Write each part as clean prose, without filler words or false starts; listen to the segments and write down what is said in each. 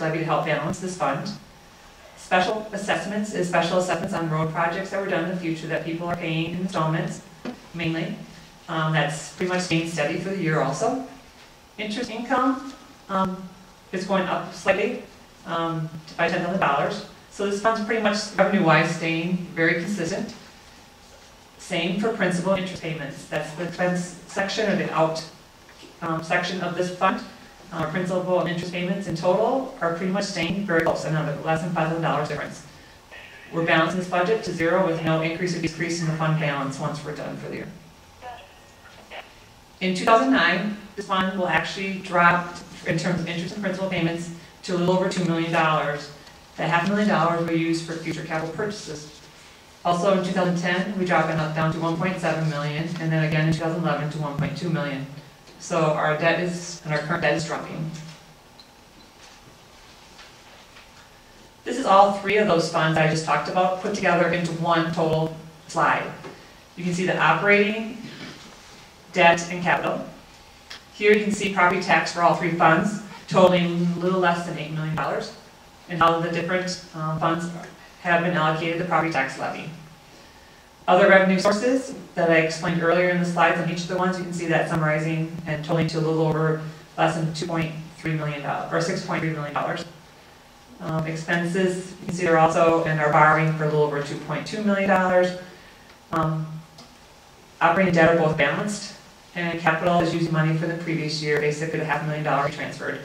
levy to help balance this fund. Special assessments is special assessments on road projects that were done in the future that people are paying in installments, mainly. That's pretty much staying steady for the year also. Interest income is going up slightly by $10,000. So this fund's pretty much revenue-wise staying very consistent. Same for principal and interest payments. That's the expense section or the out section of this fund. Principal and interest payments in total are pretty much staying very close, another less than $5,000 difference. We're balancing this budget to zero with no increase or decrease in the fund balance once we're done for the year. In 2009, this fund will actually drop in terms of interest and principal payments to a little over $2 million. That $500,000 we use for future capital purchases. Also in 2010, we drop it down to $1.7 million, and then again in 2011 to $1.2 million. So our debt is, and our current debt is dropping. This is all three of those funds I just talked about put together into one total slide. You can see the operating, debt, and capital. Here you can see property tax for all three funds, totaling a little less than $8 million, and how the different funds have been allocated the property tax levy. Other revenue sources that I explained earlier in the slides on each of the ones, you can see that summarizing and totaling to a little over less than $2.3 million, or $6.3 million. Expenses, you can see they're also, and our borrowing for a little over $2.2 million. Operating debt are both balanced, and capital is using money for the previous year, basically the $500,000 we transferred,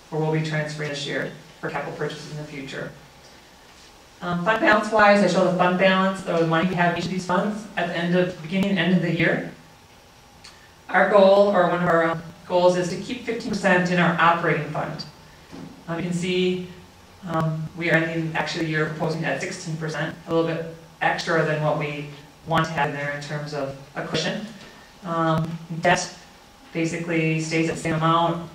or will be transferring this year for capital purchases in the future. Fund balance wise, I show the fund balance, or the money we have in each of these funds at the beginning and end of the year. Our goal, or one of our goals, is to keep 15% in our operating fund. You can see we are ending actually the year proposing at 16%, a little bit extra than what we want to have in there in terms of a cushion. Debt basically stays at the same amount.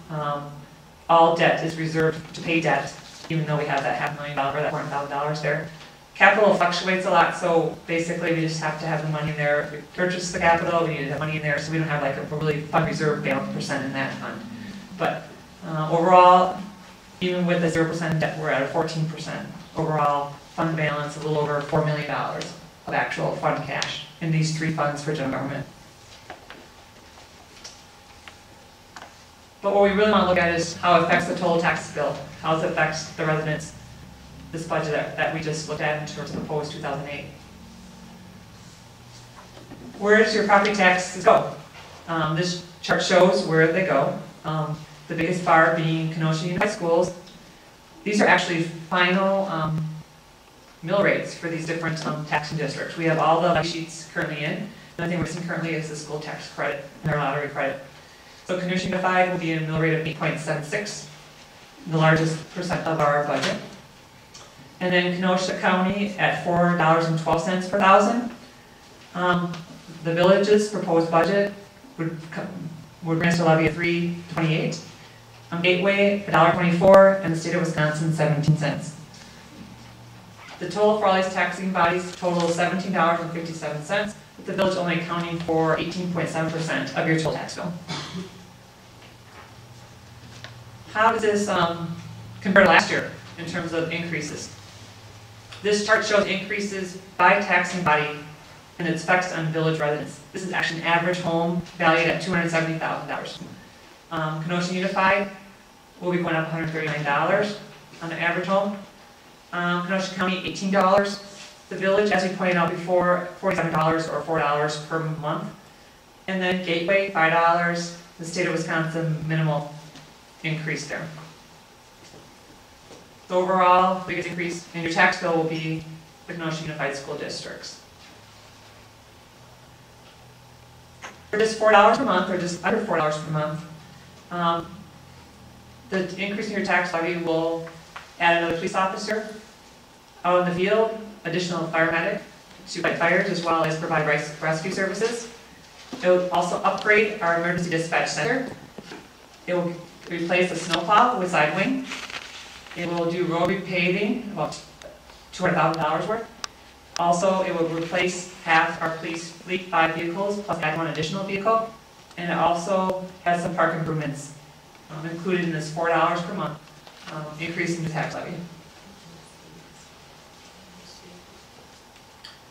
All debt is reserved to pay debt, even though we have that $500,000, that $400,000 there. Capital fluctuates a lot, so basically we just have to have the money in there. We purchase the capital, we need to have money in there, so we don't have like a really fund reserve balance percent in that fund. But overall, even with the 0% debt, we're at a 14% overall fund balance, a little over $4 million of actual fund cash in these three funds for general government. But what we really want to look at is how it affects the total tax bill, how it affects the residents, this budget that we just looked at in terms of proposed 2008. Where does your property taxes go? This chart shows where they go. The biggest bar being Kenosha Unified Schools. These are actually final mill rates for these different taxing districts. We have all the sheets currently in. The only thing we're missing currently is the school tax credit and our lottery credit. So Kenosha Unified will be a mill rate of 8.76, the largest percent of our budget. And then Kenosha County at $4.12 per thousand. The village's proposed budget would bring us a levy of $3.28. Gateway $1.24, and the state of Wisconsin 17 cents. The total for all these taxing bodies total $17.57, with the village only accounting for 18.7% of your total tax bill. How does this compare to last year in terms of increases? This chart shows increases by taxing body and its effects on village residents. This is actually an average home valued at $270,000. Kenosha Unified will be going up $139 on the average home. Kenosha County, $18. The village, as we pointed out before, $47 or $4 per month. And then Gateway, $5. The state of Wisconsin, minimal increase there. So overall, the biggest increase in your tax bill will be the Kenosha Unified School Districts. For just $4 per month, or just under $4 per month, the increase in your tax levy will add another police officer out in the field, additional paramedic to fight fires, as well as provide rescue services. It will also upgrade our emergency dispatch center. It will replace the snowplow with side wing. It will do road repaving, about $200,000 worth. Also, it will replace half our police fleet, 5 vehicles, plus add 1 additional vehicle. And it also has some park improvements included in this $4 per month increase in the tax levy.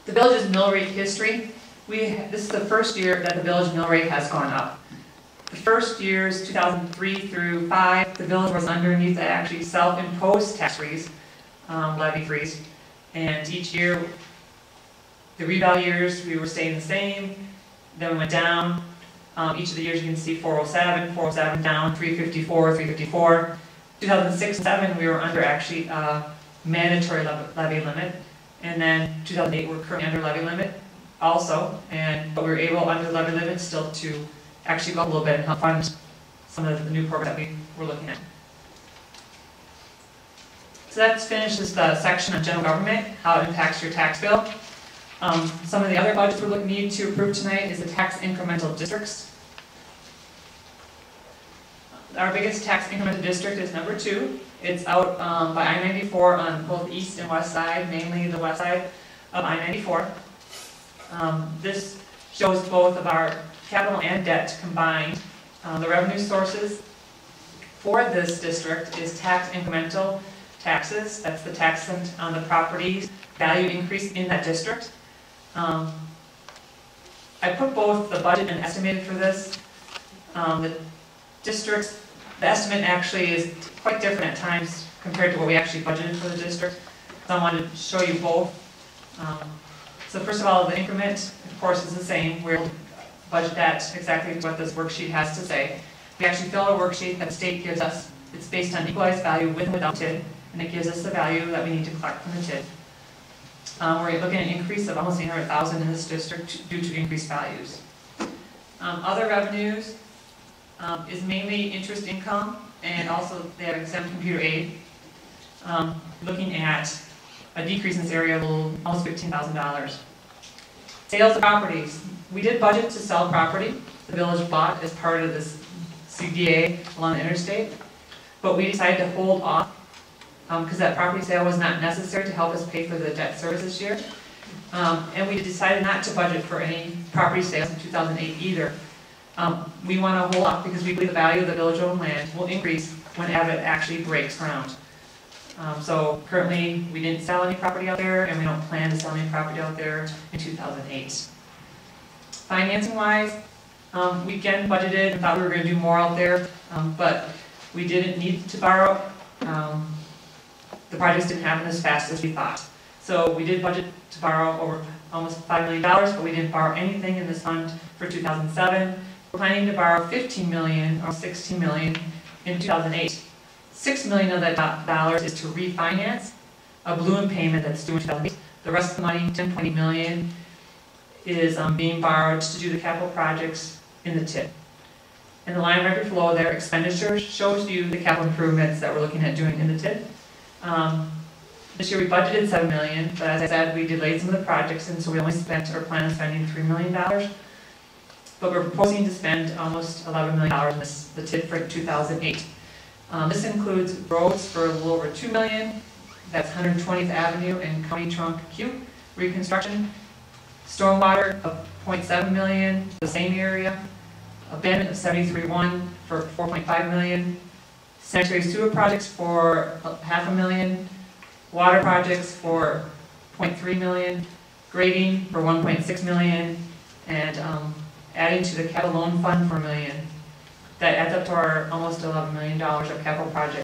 The village's mill rate history. This is the first year that the village mill rate has gone up. The first years, 2003 through 5, the village was underneath the actually self-imposed tax freeze, levy freeze. And each year, the reval years, we were staying the same. Then we went down. Each of the years you can see 407, 407 down, 354, 354. 2006 and 7, we were under actually mandatory levy limit. And then 2008, we're currently under levy limit also. But we were able, under levy limit, still to actually go up a little bit and help fund some of the new programs that we were looking at. So that finishes the section on general government, how it impacts your tax bill. Some of the other budgets we're need to approve tonight is the tax incremental districts. Our biggest tax incremental district is number 2. It's out by I-94 on both east and west side, mainly the west side of I-94. This shows both of our capital and debt combined. The revenue sources for this district is tax incremental taxes. That's the tax on the property value increase in that district. I put both the budget and estimated for this. The estimate actually is quite different at times compared to what we actually budgeted for the district. So I wanted to show you both. So first of all, the increment, of course, is the same. We'll budget that exactly what this worksheet has to say. We actually fill out a worksheet that the state gives us. It's based on equalized value with and without TID, and it gives us the value that we need to collect from the TID. We're looking at an increase of almost $800,000 in this district due to increased values. Other revenues is mainly interest income, and also they have exempt computer aid. Looking at a decrease in this area of almost $15,000. Sales of properties. We did budget to sell property the village bought as part of this CDA along the interstate, but we decided to hold off because that property sale was not necessary to help us pay for the debt service this year. And we decided not to budget for any property sales in 2008 either. We want to hold off because we believe the value of the village-owned land will increase whenever it actually breaks ground. So currently, we didn't sell any property out there, and we don't plan to sell any property out there in 2008. Financing-wise, we again budgeted and thought we were going to do more out there, but we didn't need to borrow. The projects didn't happen as fast as we thought. So we did budget to borrow over almost $5 million, but we didn't borrow anything in this fund for 2007. We're planning to borrow $15 million or $16 million in 2008. $6 million of that dollars is to refinance a balloon payment that's due in 2008. The rest of the money, $10.8 million, is being borrowed to do the capital projects in the TID. And the line record below there, expenditures, shows you the capital improvements that we're looking at doing in the TID. This year we budgeted $7 million, but as I said, we delayed some of the projects, and so we only spent or plan on spending $3 million. But we're proposing to spend almost $11 million in the TID for 2008. This includes roads for a little over $2 million. That's 120th Avenue and County Trunk Q reconstruction. Stormwater of $0.7 million, the same area. Abandonment of 73-1 for $4.5 million. Sanitary sewer projects for $500,000. Water projects for $0.3 million. Grading for $1.6 million. And adding to the capital loan fund for $1 million. That adds up to our almost $11 million of capital projects.